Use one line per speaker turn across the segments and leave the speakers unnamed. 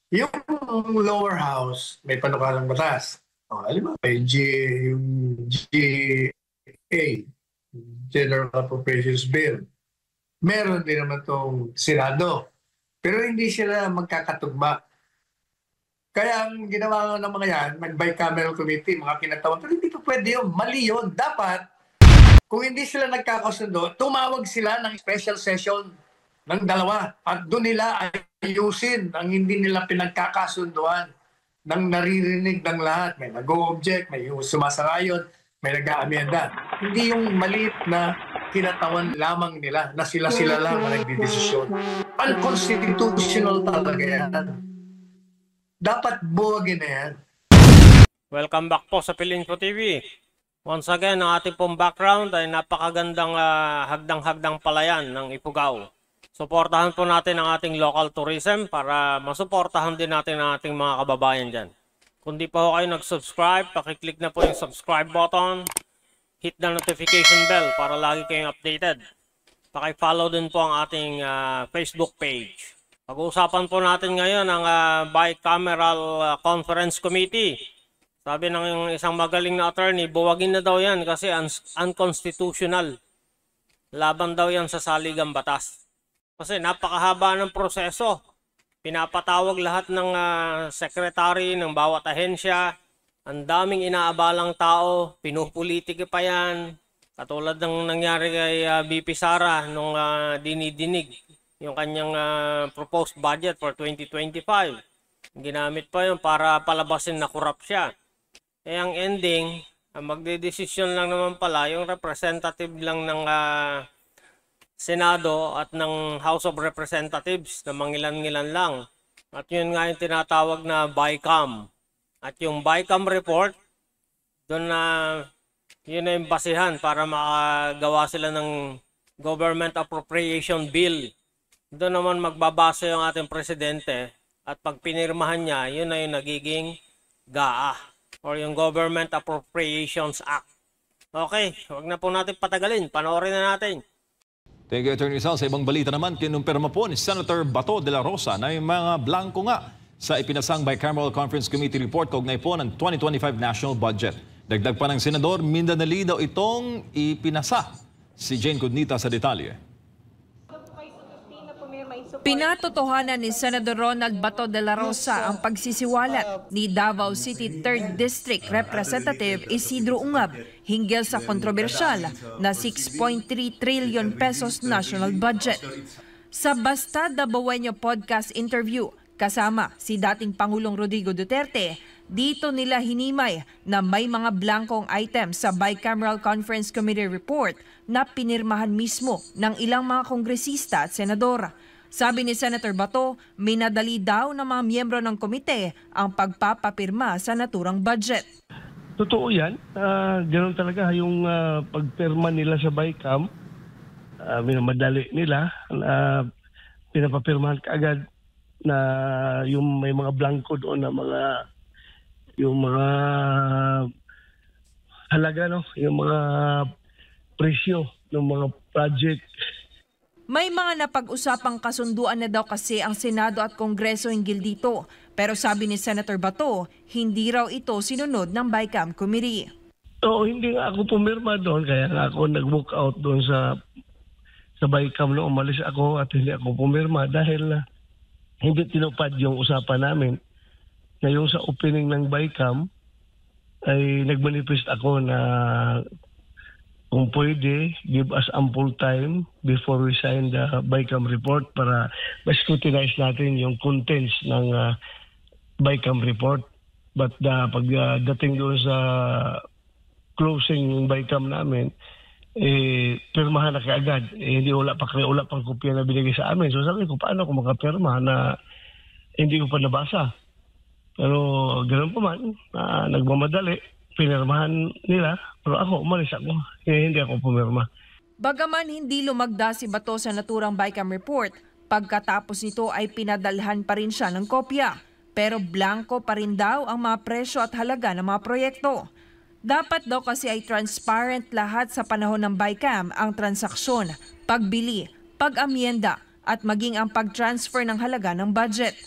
Yung lower house, may panukalang batas. Alam mo, may yung GA, General Appropriations Bill. Meron din naman itong Senado. Pero hindi sila magkakatugma. Kaya ang ginawa ng mga yan, nag-bicameral committee, mga kinatawan. Pero hindi pa pwede yun. Mali yun. Dapat, kung hindi sila nagkakasundo, tumawag sila ng special session ng dalawa. At doon nila ayusin ang hindi nila pinagkakasunduan ng naririnig ng lahat. May nag-o-object, may sumasangayon, may nag-aamenda. Hindi yung maliit na kinatawan lamang nila na sila-sila lang ang nagdidesisyon. Unconstitutional talaga yan. Dapat buwagin na yan.
Welcome back po sa Pilinfo TV. Once again, ang ating pong background ay napakagandang hagdang-hagdang palayan ng Ifugao. Suportahan po natin ang ating local tourism para masuportahan din natin ang ating mga kababayan dyan. Kung di pa ho kayo nag-subscribe, pakiclick na po yung subscribe button. Hit the notification bell para lagi kayong updated. Paki-follow din po ang ating Facebook page. Pag-uusapan po natin ngayon ang Bicameral Conference Committee. Sabi ng isang magaling na attorney, buwagin na daw yan kasi unconstitutional. Laban daw yan sa saligang batas. Kasi napakahaba ng proseso. Pinapatawag lahat ng secretary ng bawat ahensya. Ang daming inaabalang tao, pinupolitiki pa yan. Katulad ng nangyari kay BP Sara nung dinidinig yung kanyang proposed budget for 2025. Ginamit pa yun para palabasin na korap siya. Eh ang ending, magdedesisyon lang naman pala yung representative lang ng Senado at ng House of Representatives na mangilan-ngilan lang. At yun nga yung tinatawag na BICAM. At yung BICAM report, doon na yun na yung basihan para makagawa sila ng Government Appropriation Bill. Doon naman magbabase yung ating presidente at pag pinirmahan niya, yun na yung nagiging GAA or yung Government Appropriations Act. Okay, huwag na po natin patagalin. Panoorin na natin.
Thank you, Attorney Sal. Sa ibang balita naman, kinumpirma po ni Senator Bato de la Rosa na yung mga blanco nga sa ipinasang Bicameral Conference Committee report kaugnay po ng 2025 national budget. Dagdag pa ng Senador, mindanali daw itong ipinasa. Si Jane Cudnita sa detalye.
Pinatotohanan ni Senador Ronald Bato de la Rosa ang pagsisiwalat ni Davao City 3rd District Representative Isidro Ungab hinggil sa kontrobersyal na 6.3 trillion pesos national budget. Sa Basta Dabawenyo podcast interview kasama si dating Pangulong Rodrigo Duterte, dito nila hinimay na may mga blankong items sa Bicameral Conference Committee report na pinirmahan mismo ng ilang mga kongresista at senador. Sabi ni Senator Bato, minadali daw ng mga miyembro ng komite ang pagpapapirma sa naturang budget.
Totoo yan. Ganoon talaga yung pagpirma nila sa BICAM. Minamadali nila. Pinapapirmahan kaagad na yung may mga blanco doon na yung mga halaga, no? Yung mga presyo ng mga project.
May mga napag-usapang kasunduan na daw kasi ang Senado at Kongreso hinggil dito. Pero sabi ni Senator Bato, hindi raw ito sinunod ng BICAM Committee.
Oo, hindi nga ako pumirma doon. Kaya nga ako nag-walk out doon sa BICAM noong umalis ako at hindi ako pumirma dahil hindi tinupad yung usapan namin. Na yung sa opening ng BICAM ay nagmanifest ako na kung pwede, give us ample time before we sign the BICAM report para ma-scrutinize natin yung contents ng BICAM report. But pagdating doon sa closing yung BICAM namin, pirmahan na kaagad. Hindi wala pang kopya na binigay sa amin. So sabi ko, paano ako makapirma na hindi ko pa nabasa? Pero ganoon pa man, nagmamadali. Pinirmahan nila, pero ako, umalis ako. Hindi ako pumirma.
Bagaman hindi lumagda si Bato sa naturang BICAM report, pagkatapos nito ay pinadalhan pa rin siya ng kopya. Pero blanco pa rin daw ang mga presyo at halaga ng mga proyekto. Dapat daw kasi ay transparent lahat sa panahon ng BICAM ang transaksyon, pagbili, pag-amyenda at maging ang pag-transfer ng halaga ng budget.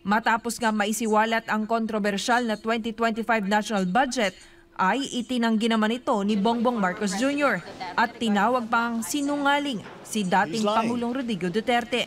Matapos nga maisiwalat ang kontrobersyal na 2025 national budget, ay itinanggi naman ito ni Bongbong Marcos Jr. at tinawag pang sinungaling si dating Pangulong Rodrigo Duterte.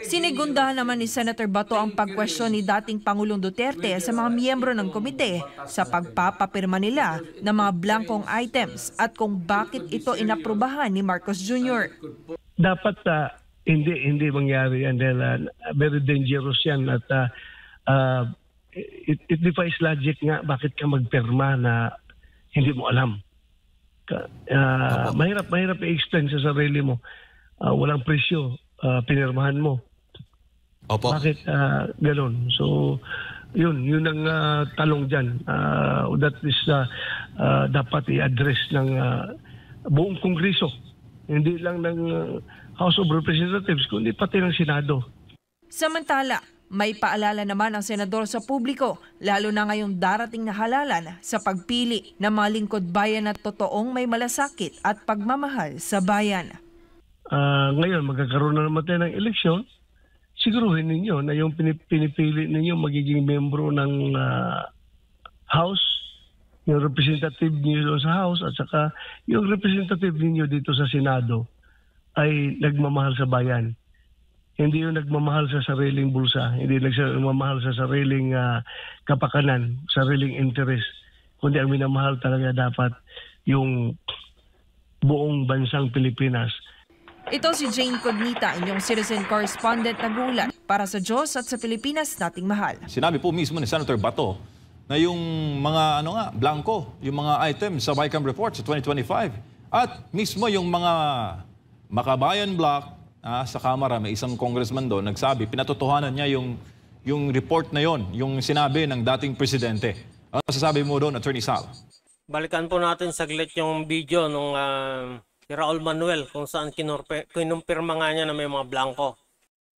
Sinigundahan naman ni Senator Bato ang pagkwestiyon ni dating Pangulong Duterte sa mga miyembro ng komite sa pagpapapirma nila ng mga blankong items at kung bakit ito inaprubahan ni Marcos Jr.
Dapat hindi mangyari yan dahil very dangerous yan at it defies logic nga bakit ka magpirma na hindi mo alam. Mahirap i-explain sa sarili mo. Walang presyo, pinirmahan mo.
Opo.
Bakit ganun? So, yun ang talong dyan. That is dapat i-address ng buong Kongreso. Hindi lang ng House of Representatives, kundi pati ng Senado.
Samantala, may paalala naman ang senador sa publiko, lalo na ngayong darating na halalan sa pagpili ng mga lingkod bayan na totoong may malasakit at pagmamahal sa bayan.
Ngayon, magkakaroon na naman tayo ng eleksyon. Siguruhin ninyo na yung pinipili ninyo magiging membro ng House, yung representative niyo sa House at saka yung representative ninyo dito sa Senado ay nagmamahal sa bayan. Hindi yung nagmamahal sa sariling bulsa, hindi nagmamahal sa sariling kapakanan, sariling interest, kundi ang minamahal talaga dapat yung buong bansang Pilipinas.
Ito si Jane Cognita, inyong citizen correspondent nag-uulat para sa Diyos at sa Pilipinas nating mahal.
Sinabi po mismo ni Senator Bato na yung mga blanco, yung mga items sa BICAM report sa 2025 at mismo yung mga Makabayan Block sa Kamara, may isang congressman doon nagsabi, pinatotohanan niya yung report na yon, yung sinabi ng dating presidente. Ano sasabi mo doon, Attorney Sal?
Balikan po natin saglit yung video nung si Raul Manuel kung saan kinumpirma nga niya na may mga blanco.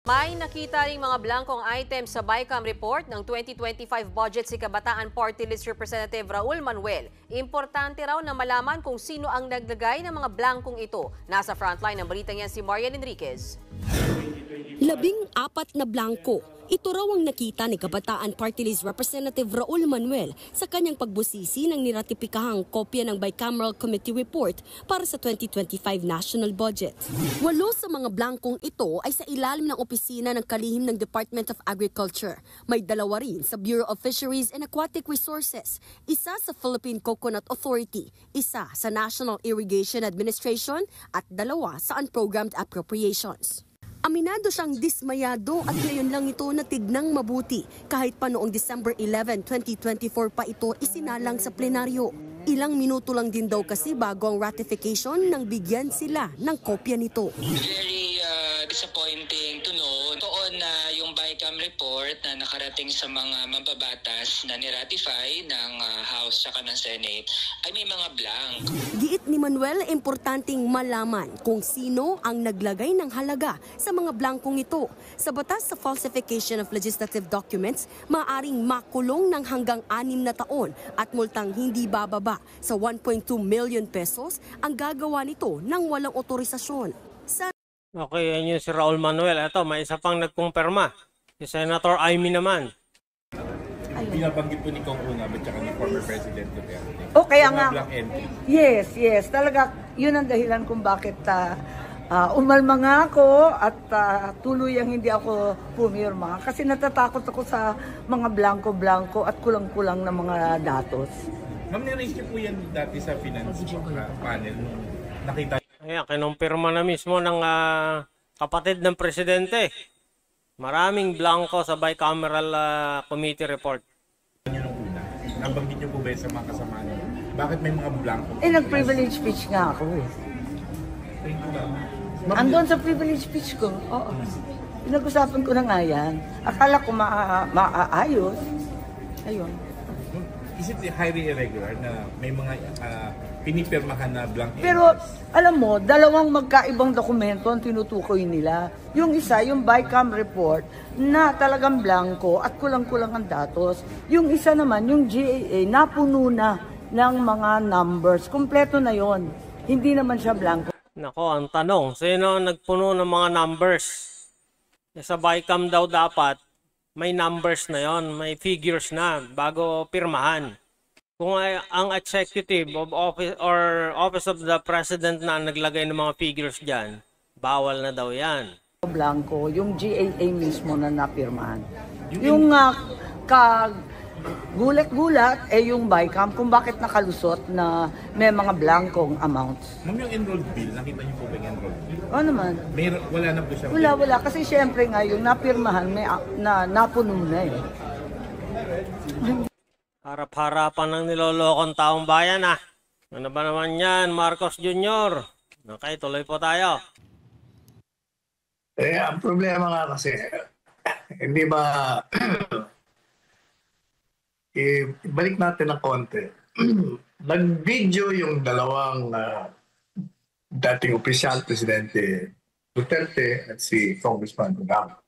May nakita ring mga blankong items sa BICAM report ng 2025 budget si Kabataan Party List Representative Raul Manuel. Importante raw na malaman kung sino ang naglagay ng mga blankong ito. Nasa frontline ng balitang yan si Marian Enriquez.
14 na blanko. Ito raw ang nakita ni Kabataan Party List Representative Raul Manuel sa kanyang pagbusisi ng niratipikahang kopya ng Bicameral Committee Report para sa 2025 National Budget. 8 sa mga blankong ito ay sa ilalim ng opisina ng kalihim ng Department of Agriculture. May 2 rin sa Bureau of Fisheries and Aquatic Resources, isa sa Philippine Coconut Authority, isa sa National Irrigation Administration at 2 sa Unprogrammed Appropriations. Aminado siyang dismayado at ngayon lang ito natignang mabuti kahit pa noong December 11, 2024 pa ito isinalang sa plenaryo. Ilang minuto lang din daw kasi bago ang ratification nang bigyan sila ng kopya nito.
Very disappointing to know doon na yung BICAM report na nakarating sa mga mababatas na niratify ng House at ng Senate ay may mga blank.
Giit ni Manuel, importanteng malaman kung sino ang naglagay ng halaga sa mga blankong ito. Sa batas sa falsification of legislative documents, maaaring makulong ng hanggang 6 na taon at multang hindi bababa sa 1.2 million pesos ang gagawa nito ng walang otorisasyon.
Okay, yan yung si Raul Manuel. Ito, may isa pang nagkumpirma. Si Senator Amy naman.
Binabanggit po ni Kong Una at saka ni former President Duterte.
O kaya nga, yes. Talaga, yun ang dahilan kung bakit umalma nga ako at tuluyang hindi ako pumirma. Kasi natatakot ako sa mga blanco-blanco at kulang-kulang na mga datos.
Ma'am, niraise niyo po yan dati sa finance panel. Nakita.
Ayan, kinumpirma na mismo ng kapatid ng presidente. Maraming blanco sa bicameral committee report.
Nabanggit niyo po ba sa mga kasama niyo? Bakit may mga blanco?
Nag-privilege speech nga ako eh. Andun sa privilege speech ko, oo. Pinag-usapan ko na nga yan. Akala ko maayos. Ayun.
Is it highly irregular na may mga pinipirmahan na blank?
Pero alam mo, 2 magkaibang dokumento ang tinutukoy nila. Yung isa, yung BICAM report na talagang blanco at kulang-kulang ang datos. Yung isa naman, yung GAA, napuno na ng mga numbers. Kompleto na yon. Hindi naman siya blanco.
Nako, ang tanong, sino nagpuno ng mga numbers? Sa BICAM daw dapat, may numbers na yon, may figures na bago pirmahan. Kung ang executive of office or office of the president na naglagay ng mga figures diyan, bawal na daw yan.
Blanco, yung GAA mismo na napirmahan. Yung gulat-gulat yung BICAM kung bakit nakalusot na may mga blankong amounts.
Ma'am, yung enrolled bill, nakita niyo po ba yung enrolled bill?
Oo naman.
Wala na po siya.
Wala. Kasi syempre nga yung napirmahan may, napuno na eh.
Harap-harapan ng nilolokong taong bayan ah. Ano ba naman yan, Marcos Jr.? Okay, tuloy po tayo.
Ang problema nga kasi, hindi ba, ibalik natin ng konti. Nag-video yung dalawang dating opisyal, Presidente Duterte at si Congressman Ungab.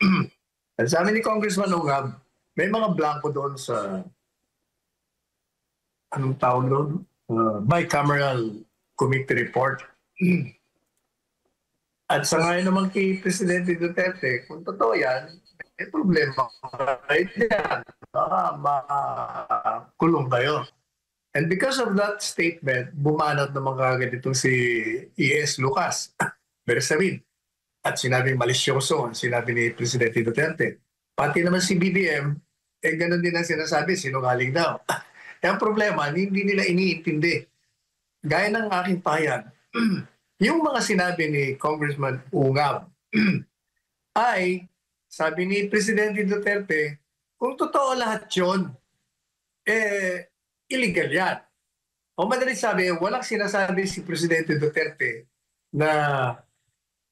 At sabi ni Congressman Ungab, may mga blanco doon sa, anong tawag doon? Bicameral Committee Report. At sa ngayon naman kay Presidente Duterte, kung totoo yan, may problema right yan. Baka makulong kayo. And because of that statement, bumanat naman kagad itong si E.S. Lucas Bersamin. At sinabing malisyoso ang sinabi ni Presidente Duterte. Pati naman si BBM, ganun din ang sinasabi, sinungaling daw. Ang problema, hindi nila iniintindi. Gaya ng aking pahayag, yung mga sinabi ni Congressman Ungab ay, sabi ni Presidente Duterte, kung totoo lahat yun, illegal yan. O madaling sabi, walang sinasabi si Presidente Duterte na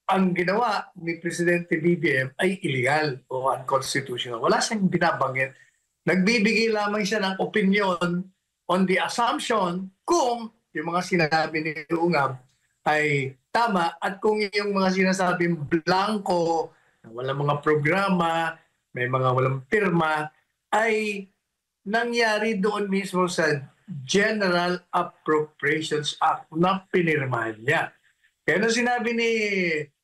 ang ginawa ni Presidente BBM ay illegal o unconstitutional. Wala siyang binabanggit. Nagbibigay lamang siya ng opinion on the assumption kung yung mga sinabi ni Ungab ay tama at kung yung mga sinasabing blanco, walang mga programa, may mga walang pirma, ay nangyari doon mismo sa General Appropriations Act na pinirmahan niya. Kaya nung sinabi ni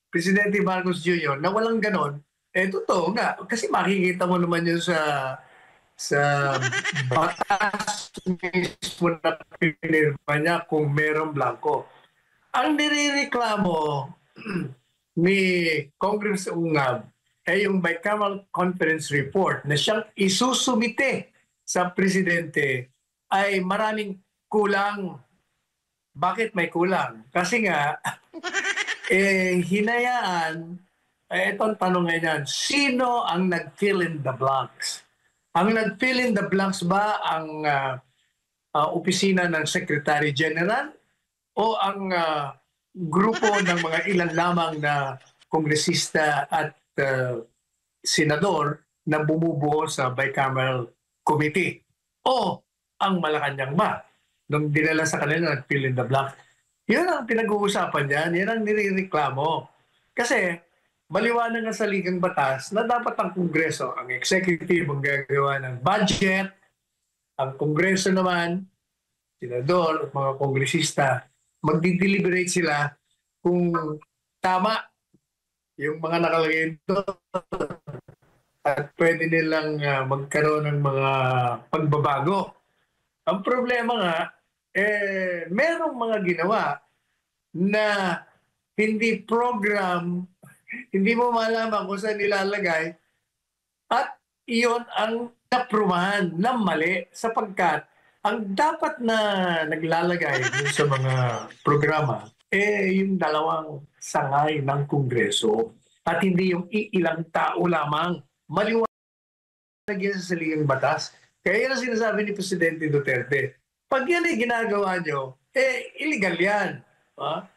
Presidente Marcos Jr. na walang ganon, totoo nga. Kasi makikita mo naman yun sa batas mismo na pinirma niya kung merong blanco. Ang nirereklamo ni Congress Ungab ay yung Bicameral Conference Report na siyang isusumite sa Presidente ay maraming kulang. Bakit may kulang? Kasi nga, hinayaan, itong tanong ngayon, sino ang nag-fill in the blanks? Ang nag-fill in the blanks ba ang opisina ng Secretary General o ang grupo ng mga ilan lamang na kongresista at senador na bumubuo sa Bicameral Committee? O ang Malacanang ba? Nung dinala sa kanila, nag-fill in the blank. Yun ang pinag-uusapan niyan. Yan ang nirereklamo. Kasi maliwanag nga sa ligang batas na dapat ang Kongreso, ang executive ang gagawa ng budget, ang Kongreso naman, senador at mga kongresista, magdi-deliberate sila kung tama yung mga nakalagay ito at pwede nilang magkaroon ng mga pagbabago. Ang problema nga, merong mga ginawa na hindi program, hindi mo malaman kung saan nilalagay at iyon ang naprumahan na mali sapagkat ang dapat na naglalagay sa mga programa yung dalawang sangay ng Kongreso at hindi yung ilang tao lamang. Maliwanag yan sa saligang batas. Kaya yan ang sinasabi ni Presidente Duterte. Pag yan ay ginagawa nyo, illegal yan.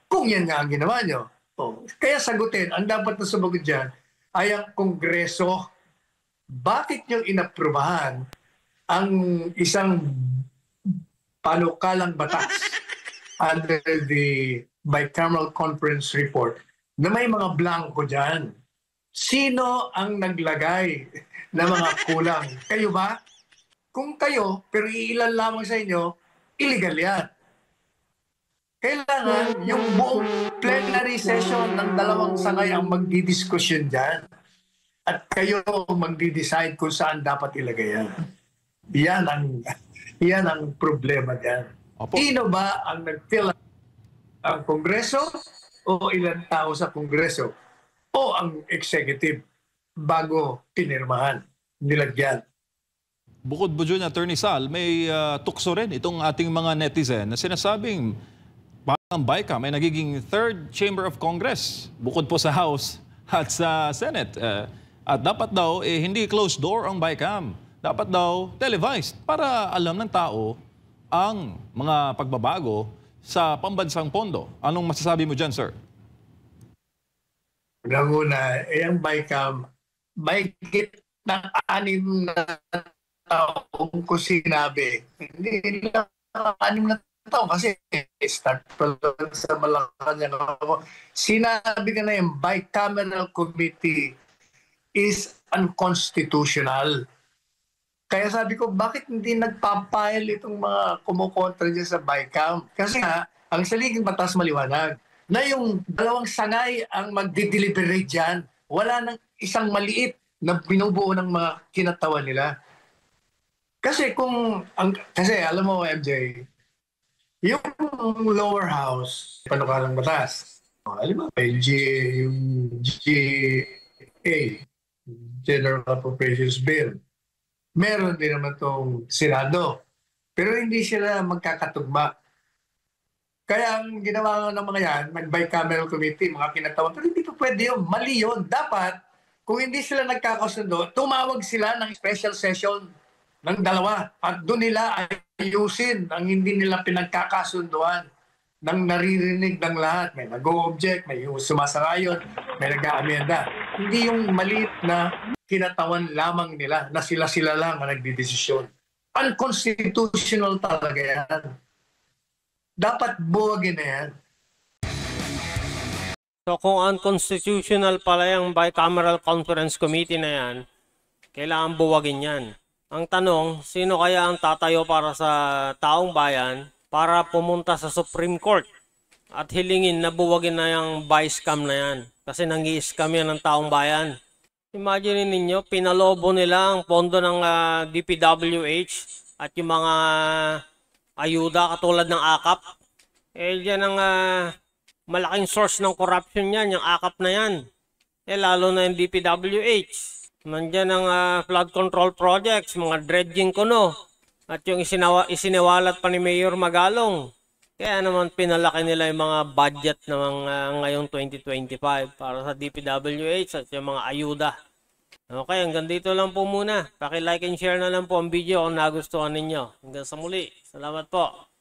Kung yan nga ang ginawa nyo. Kaya sagutin, ang dapat na sumagot dyan ay ang Kongreso. Bakit nyo inaprubahan ang isang panukalang batas under the Bicameral Conference Report na may mga blanco dyan? Sino ang naglagay ng mga kulang? Kayo ba? Kung kayo, pero iilan lamang sa inyo, illegal yan. Kailangan yung buong plenary session ng dalawang sangay ang magdidiskusyon dyan. at kayo magdi-decide kung saan dapat ilagay yan. Yan ang problema diyan. Sino ba ang nag-fill ang Kongreso o ilang tao sa Kongreso o ang executive bago pinirmahan, nilagyan?
Bukod po dyan, Attorney Sal, may tukso rin itong ating mga netizen na sinasabing parang BICAM ay nagiging third chamber of Congress bukod po sa House at sa Senate. At dapat daw hindi closed door ang BICAM. Dapat daw televised para alam ng tao ang mga pagbabago sa pambansang pondo. Anong masasabi mo dyan, sir?
Una, ang BICAM, mahigit ng 6 na taong ko sinabi. Hindi lang 6 na taong kasi start pa lang sa Malacanang ako. Sinabi ka na yung bicameral committee is unconstitutional. Kaya sabi ko, bakit hindi nagpapile itong mga kumukontra dyan sa BICAM? Kasi nga, ang saliging batas maliwanag na yung dalawang sangay ang magdi-deliberate dyan. Wala nang isang maliit na binubuo ng mga kinatawan nila. Kasi kasi alam mo, MJ, yung lower house, panukalang batas, alam mo, yung GA, General Appropriations Bill, meron din naman itong Senado. Pero hindi sila magkakatugma. Kaya ang ginawa ng mga yan, nag-bicameral committee, mga kinatawan, pero hindi pa pwede yun. Mali yun. Dapat, kung hindi sila nagkakasundo, tumawag sila ng special session ng dalawa. At doon nila ayusin ang hindi nila pinagkakasunduan ng naririnig ng lahat. May nag-o-object, may sumasangayon, may nag-aamenda. Hindi yung maliit na kinatawan lamang nila na sila-sila lang ang nagdidesisyon. Unconstitutional talaga yan. Dapat buwagin na yan.
So kung unconstitutional pala yung Bicameral Conference Committee na yan, kailangan buwagin yan. Ang tanong, sino kaya ang tatayo para sa taong bayan para pumunta sa Supreme Court at hilingin na buwagin na yung Bicam na yan? Kasi nangi-scam yan ng taong bayan. Imagine ninyo, pinalobo nila ang pondo ng DPWH at yung mga ayuda katulad ng AKAP. Diyan ang malaking source ng corruption yan, yung AKAP na yan. Lalo na yung DPWH. Nandiyan ang flood control projects, mga dredging kuno, at yung isiniwalat pa ni Mayor Magalong. Kaya naman pinalaki nila yung mga budget ng ngayong 2025 para sa DPWH at yung mga ayuda. Okay, hanggang dito lang po muna. Paki-like and share na lang po ang video kung nagustuhan ninyo. Hanggang sa muli. Salamat po.